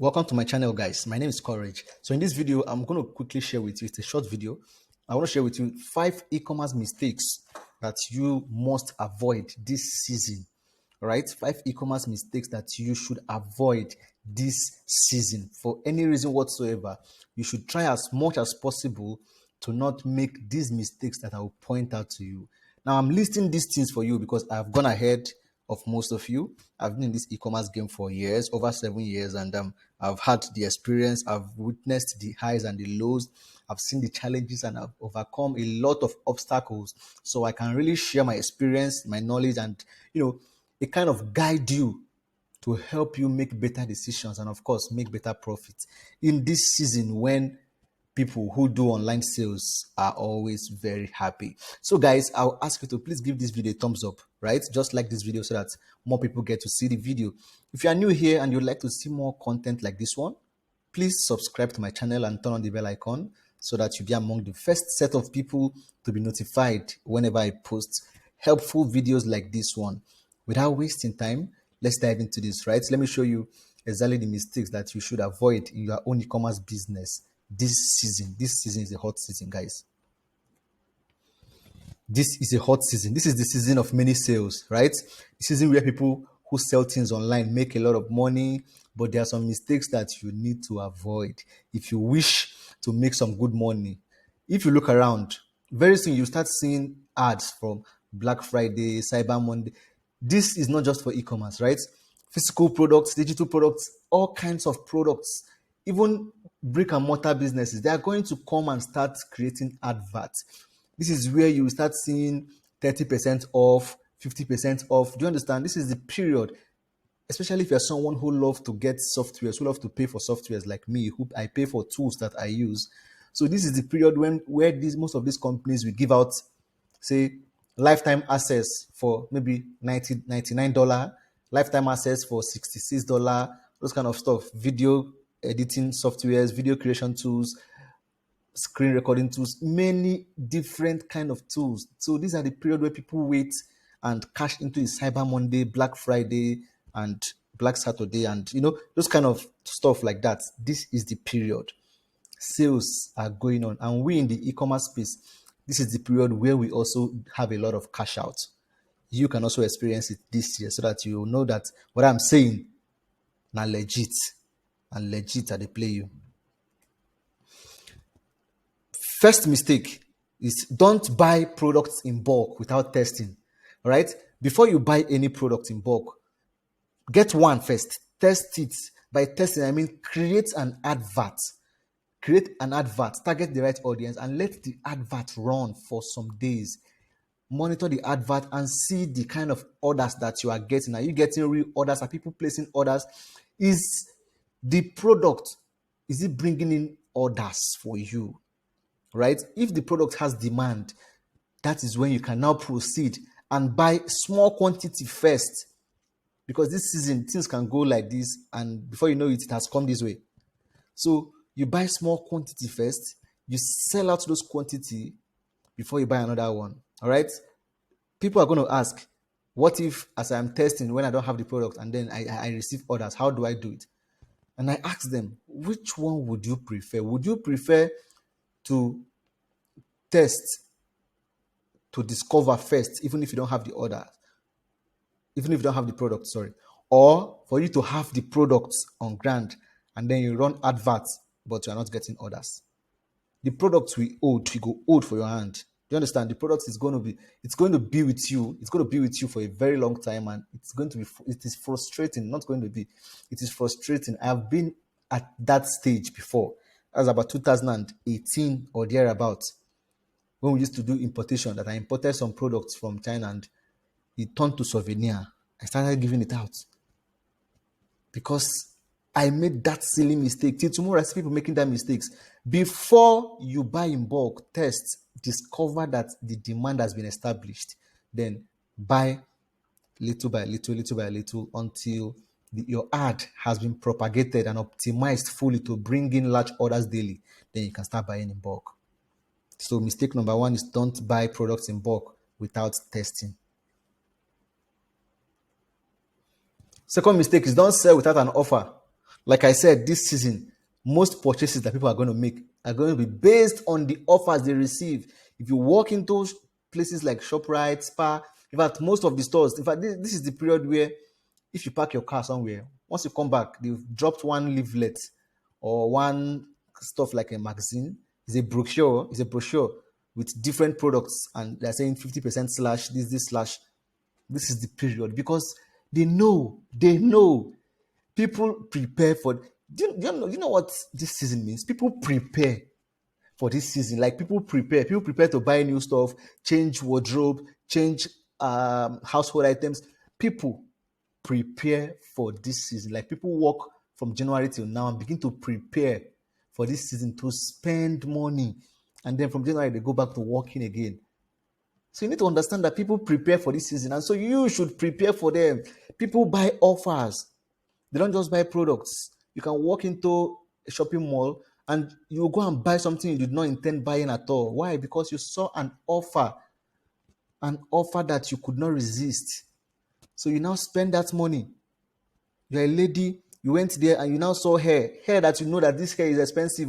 Welcome to my channel, guys. My name is Courage. So in this video, I'm going to quickly share with you, it's a short video. I want to share with you 5 e-commerce mistakes that you must avoid this season. All right, 5 e-commerce mistakes that you should avoid this season for any reason whatsoever. You should try as much as possible to not make these mistakes that I will point out to you. Now, I'm listing these things for you because I've gone ahead of most of you. I've been in this e-commerce game for years, over 7 years, and I've had the experience. I've witnessed the highs and the lows. I've seen the challenges and I've overcome a lot of obstacles. So I can really share my experience, my knowledge, and it kind of guide you to help you make better decisions and of course make better profits in this season when people who do online sales are always very happy. So guys, I'll ask you to please give this video a thumbs up, right? Just like this video so that more people get to see the video. If you are new here and you'd like to see more content like this one, please subscribe to my channel and turn on the bell icon so that you'll be among the first set of people to be notified whenever I post helpful videos like this one. Without wasting time, let's dive into this, right? Let me show you exactly the mistakes that you should avoid in your own e-commerce business this season. This season is a hot season, guys. This is a hot season. This is the season of many sales, right? The season where people who sell things online make a lot of money, but there are some mistakes that you need to avoid if you wish to make some good money. If you look around, very soon you start seeing ads from Black Friday, Cyber Monday. This is not just for e-commerce, right? Physical products, digital products, all kinds of products, even brick and mortar businesses, they are going to come and start creating adverts. This is where you start seeing 30% off, 50% off. Do you understand? This is the period, especially if you're someone who loves to get softwares, who loves to pay for softwares like me, who I pay for tools that I use. So this is the period where most of these companies will give out, say, lifetime access for maybe $99, lifetime access for $66, those kind of stuff, video editing softwares, video creation tools, screen recording tools, many different kind of tools. So these are the period where people wait and cash into the Cyber Monday, Black Friday, and Black Saturday, and those kind of stuff like that. This is the period sales are going on, and we in the e-commerce space, this is the period where we also have a lot of cash out. You can also experience it this year so that you know that what I'm saying now legit, and legit are they play you. First mistake is don't buy products in bulk without testing. All right, before you buy any product in bulk, get one first, test it. By testing, I mean create an advert, target the right audience, and let the advert run for some days. Monitor the advert and see the kind of orders that you are getting. Are you getting real orders? Are people placing orders? Is the product, is it bringing in orders for you, right? If the product has demand, that is when you can now proceed and buy small quantity first, because this season things can go like this, and before you know it, it has come this way. So you buy small quantity first, you sell out those quantity before you buy another one. All right, people are going to ask, what if as I'm testing, when I don't have the product and then I receive orders, how do I do it? And I ask them, which one would you prefer? Would you prefer to test to discover first, even if you don't have the order, even if you don't have the product, sorry, or for you to have the products on ground and then you run adverts but you are not getting orders? The products we go hold for your hand. Do you understand? The product is going to be, it's going to be with you. It's going to be with you for a very long time, and it is frustrating. Not going to be, it is frustrating. I have been at that stage before. That was about 2018 or thereabouts, when we used to do importation, that I imported some products from China and it turned to souvenir. I started giving it out because I made that silly mistake. Till tomorrow, I see people making that mistakes. Before you buy in bulk, test, discover that the demand has been established. Then buy little by little, little by little, until your ad has been propagated and optimized fully to bring in large orders daily. Then you can start buying in bulk. So mistake number 1 is don't buy products in bulk without testing. Second mistake is don't sell without an offer. Like I said, this season, most purchases that people are going to make are going to be based on the offers they receive. If you walk into places like ShopRite, Spa, in fact, most of the stores, in fact, this is the period where if you park your car somewhere, once you come back, they've dropped one leaflet or one stuff like a magazine. It's a brochure with different products, and they're saying 50% slash this slash. This is the period because they know people prepare for. Do you know what this season means? People prepare for this season. Like people prepare to buy new stuff, change wardrobe, change household items. People prepare for this season. Like people work from January till now and begin to prepare for this season to spend money, and then from January they go back to working again. So you need to understand that people prepare for this season, and so you should prepare for them. People buy offers. They don't just buy products. You can walk into a shopping mall and you go and buy something you did not intend buying at all. Why? Because you saw an offer that you could not resist. So you now spend that money. You're a lady, you went there and you now saw hair that you know that this hair is expensive,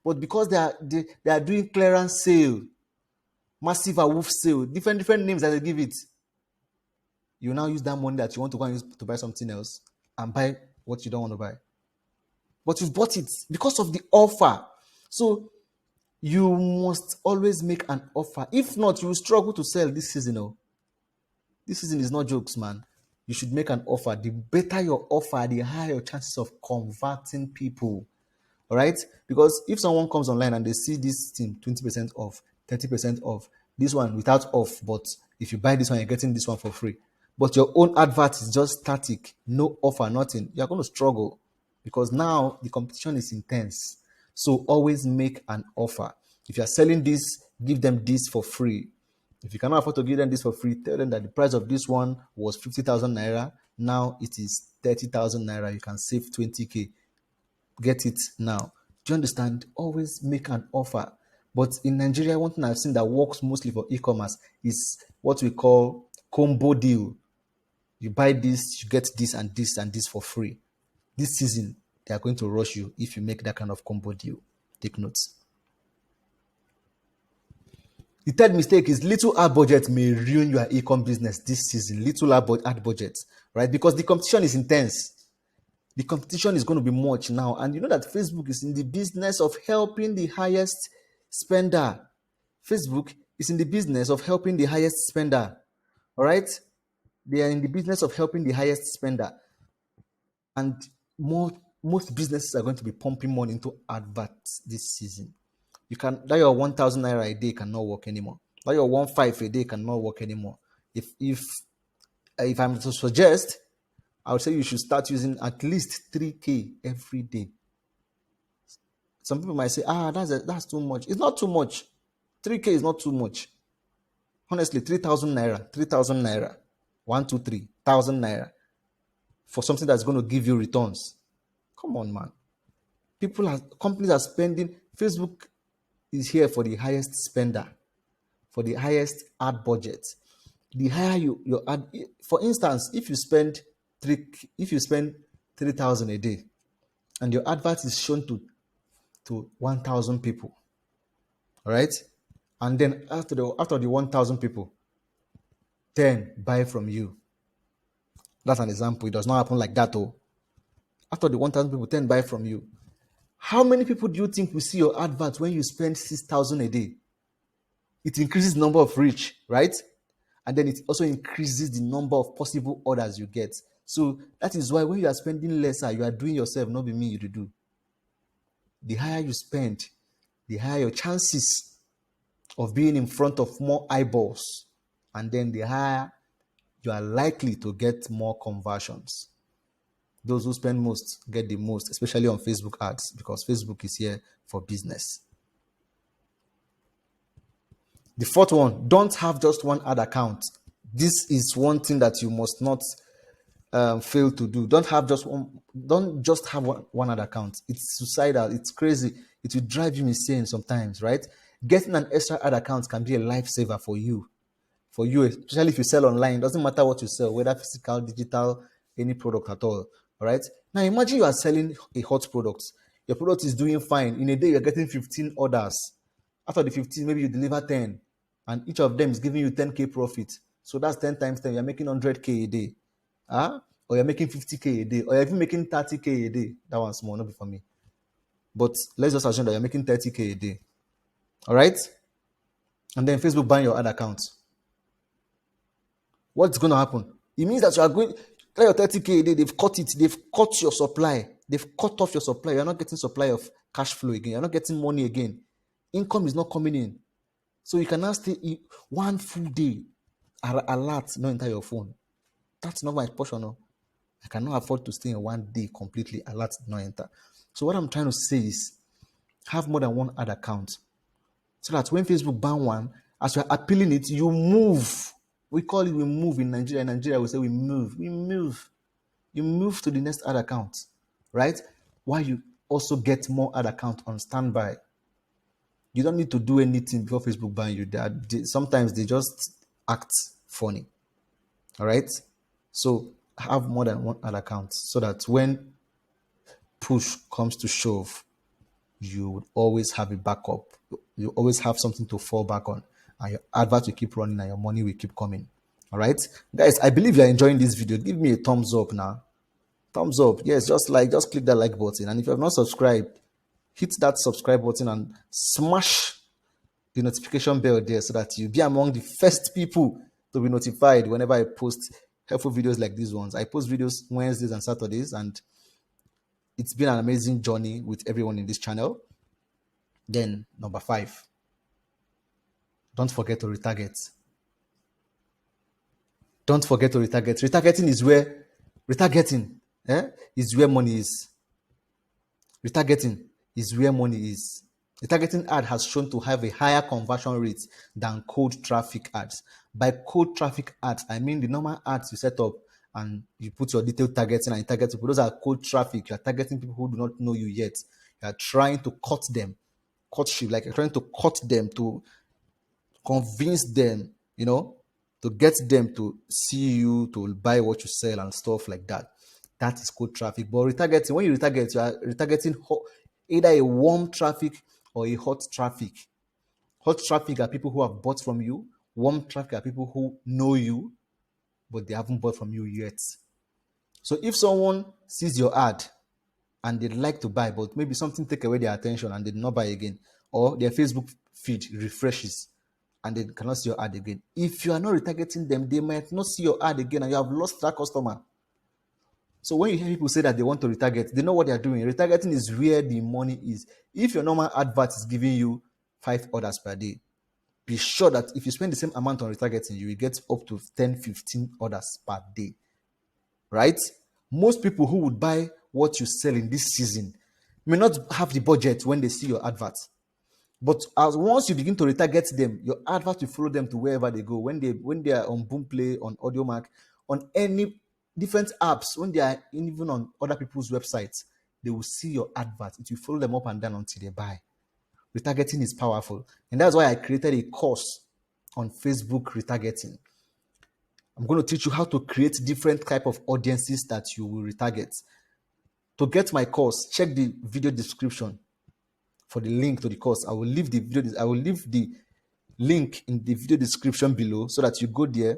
but because they are doing clearance sale, massive awoof sale, different names that they give it, you now use that money that you want to go and use to buy something else and buy what you don't want to buy. But you've bought it because of the offer. So you must always make an offer. If not, you will struggle to sell this season. Oh. This season is not jokes, man. You should make an offer. The better your offer, the higher your chances of converting people. All right? Because if someone comes online and they see this thing 20% off, 30% off, this one without off, but if you buy this one, you're getting this one for free. But your own advert is just static, no offer, nothing. You're going to struggle because now the competition is intense. So always make an offer. If you're selling this, give them this for free. If you cannot afford to give them this for free, tell them that the price of this one was 50,000 naira. Now it is 30,000 naira. You can save 20K. Get it now. Do you understand? Always make an offer. But in Nigeria, one thing I've seen that works mostly for e-commerce is what we call combo deal. You buy this, you get this and this and this for free. This season, they are going to rush you if you make that kind of combo deal. Take notes. The third mistake is little ad budget may ruin your e-com business this season. Little ad budget, right? Because the competition is intense. The competition is going to be much now. And you know that Facebook is in the business of helping the highest spender. Facebook is in the business of helping the highest spender. All right? They are in the business of helping the highest spender. And most businesses are going to be pumping money into adverts this season. You can that your 1,000 naira a day cannot work anymore. That your 1,500 a day cannot work anymore. If I'm to suggest, I would say you should start using at least 3K every day. Some people might say, that's too much. It's not too much. 3K is not too much. Honestly, 3,000 naira, 1, 2, 3,000 naira for something that's going to give you returns. Come on, man. Companies are spending. Facebook is here for the highest spender, for the highest ad budget. The higher your ad, for instance, if you spend 3,000 a day, and your advert is shown to 1,000 people, all right, and then after the 1,000 people, 10 buy from you. That's an example. It does not happen like that, though. After the 1,000 people, 10 buy from you. How many people do you think will see your advert when you spend 6,000 a day? It increases the number of reach, right? And then it also increases the number of possible orders you get. So that is why when you are spending lesser, you are doing yourself, not be me you do. The higher you spend, the higher your chances of being in front of more eyeballs. And then the higher you are likely to get more conversions. Those who spend most get the most, especially on Facebook ads, because Facebook is here for business. The fourth one, don't have just one ad account. This is one thing that you must not fail to do. Don't just have one ad account. It's suicidal. It's crazy. It will drive you insane sometimes, right? Getting an extra ad account can be a lifesaver for you. For you, especially if you sell online. It doesn't matter what you sell, whether physical, digital, any product at all. All right. Now imagine you are selling a hot product. Your product is doing fine. In a day, you're getting 15 orders. After the 15, maybe you deliver 10, and each of them is giving you 10K profit. So that's 10 times 10. You're making 100K a day. Or you're making 50K a day. Or you're even making 30K a day. That one's small, not for me. But let's just assume that you're making 30K a day. All right? And then Facebook ban your ad account. What's going to happen? It means that you are going, try your 30K a day, they've cut it, they've cut your supply, they've cut off your supply. You're not getting supply of cash flow again, you're not getting money again. Income is not coming in. So you can now stay one full day, alert not enter your phone. That's not my portion. No. I cannot afford to stay in one day completely alert not enter. So what I'm trying to say is have more than one ad account, so that when Facebook ban one, as you're appealing it, you move. We call it we move in Nigeria. In Nigeria, we say we move. We move. You move to the next ad account, right? While you also get more ad account on standby. You don't need to do anything before Facebook ban you. Sometimes they just act funny. All right? So have more than one ad account, so that when push comes to shove, you would always have a backup. You always have something to fall back on, and your advert will keep running and your money will keep coming. All right, guys, I believe you're enjoying this video. Give me a thumbs up now. Thumbs up. Yes, just click that like button. And if you have not subscribed, hit that subscribe button and smash the notification bell there, so that you'll be among the first people to be notified whenever I post helpful videos like these ones. I post videos Wednesdays and Saturdays, and it's been an amazing journey with everyone in this channel. Then number 5, don't forget to retarget. Don't forget to retarget. Retargeting is where money is. Retargeting is where money is. Retargeting ad has shown to have a higher conversion rate than cold traffic ads. By cold traffic ads, I mean the normal ads you set up and you put your detailed targeting and you target people. Those are cold traffic. You are targeting people who do not know you yet. You are trying to cut them. Courtship, like you're trying to cut them, to convince them, to get them to see you, to buy what you sell and stuff like that. That is cold traffic. But retargeting, when you retarget, you are retargeting either a warm traffic or a hot traffic. Hot traffic are people who have bought from you. Warm traffic are people who know you, but they haven't bought from you yet. So if someone sees your ad and they'd like to buy, but maybe something take away their attention and they did not buy again, or their Facebook feed refreshes and they cannot see your ad again, if you are not retargeting them, they might not see your ad again and you have lost that customer. So when you hear people say that they want to retarget, they know what they are doing. Retargeting is where the money is. If your normal advert is giving you 5 orders per day, be sure that if you spend the same amount on retargeting, you will get up to 10, 15 orders per day, right? Most people who would buy what you sell in this season may not have the budget when they see your advert. But as once you begin to retarget them, your advert will follow them to wherever they go. When they are on Boomplay, on AudioMark, on any different apps, when they are even on other people's websites, they will see your advert. It will follow them up and down until they buy. Retargeting is powerful. And that's why I created a course on Facebook retargeting. I'm going to teach you how to create different type of audiences that you will retarget. To get my course, check the video description for the link to the course. I will leave the link in the video description below, so that you go there,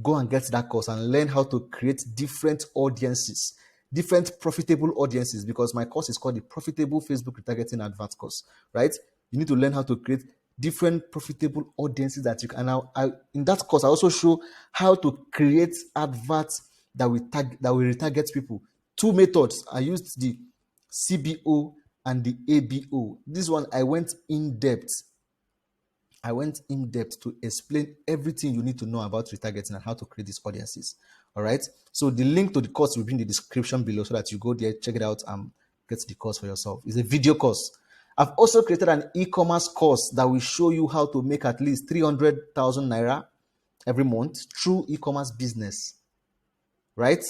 go and get that course and learn how to create different audiences, different profitable audiences, because my course is called the Profitable Facebook Retargeting Advert course, right? You need to learn how to create different profitable audiences that you can. Now, in that course, I also show how to create adverts that will retarget people. 2 methods. I used the CBO and the ABO. This one, I went in depth to explain everything you need to know about retargeting and how to create these audiences. All right. So the link to the course will be in the description below, so that you go there, check it out, and get the course for yourself. It's a video course. I've also created an e-commerce course that will show you how to make at least 300,000 naira every month through e-commerce business. Right?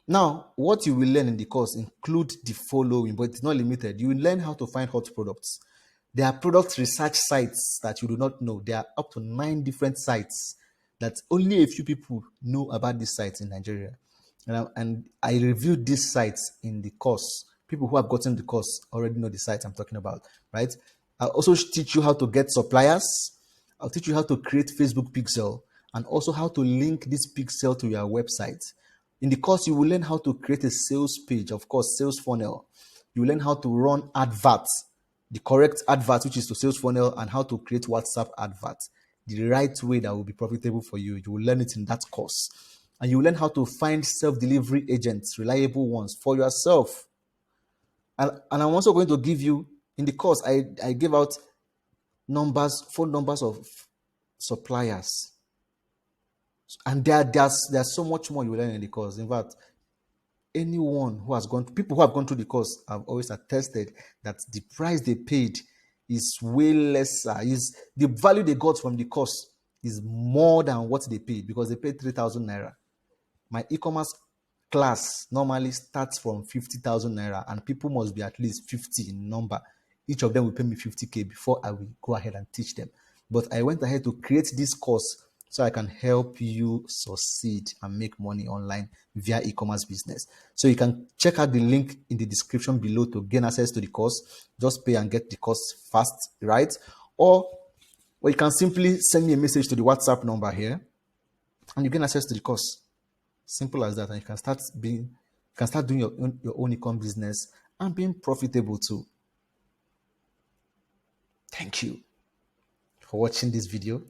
Now, what you will learn in the course include the following, but it's not limited. You will learn how to find hot products. There are product research sites that you do not know. There are up to 9 different sites that only a few people know about these sites in Nigeria. And I reviewed these sites in the course. People who have gotten the course already know the sites I'm talking about, right? I'll also teach you how to get suppliers. I'll teach you how to create Facebook pixel and also how to link this pixel to your website. In the course, you will learn how to create a sales page, of course, sales funnel. You learn how to run adverts, the correct advert, which is to sales funnel, and how to create WhatsApp adverts the right way that will be profitable for you. You will learn it in that course. And you will learn how to find self-delivery agents, reliable ones for yourself. And I'm also going to give you, in the course, I gave out phone numbers of suppliers. And there's so much more you will learn in the course. In fact, people who have gone through the course have always attested that the price they paid is way lesser. Is the value they got from the course is more than what they paid, because they paid 3,000 naira. My e-commerce class normally starts from 50,000 naira, and people must be at least 50 in number. Each of them will pay me 50K before I will go ahead and teach them. But I went ahead to create this course so I can help you succeed and make money online via e-commerce business. So you can check out the link in the description below to gain access to the course. Just pay and get the course fast, right? Or you can simply send me a message to the WhatsApp number here and you gain access to the course. Simple as that. And you can start doing your own e-com business and being profitable too. Thank you for watching this video.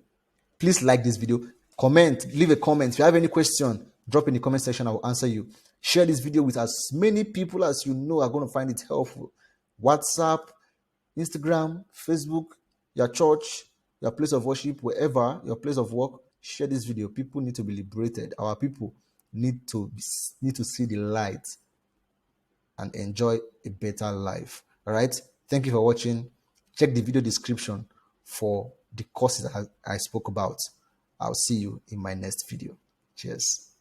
Please like this video, leave a comment. If you have any question, drop in the comment section. I will answer you. Share this video with as many people as you know are going to find it helpful. WhatsApp, Instagram, Facebook, your church, your place of worship, wherever, your place of work, share this video. People need to be liberated. Our people need to see the light and enjoy a better life. All right. Thank you for watching. Check the video description for the courses I spoke about. I'll see you in my next video. Cheers.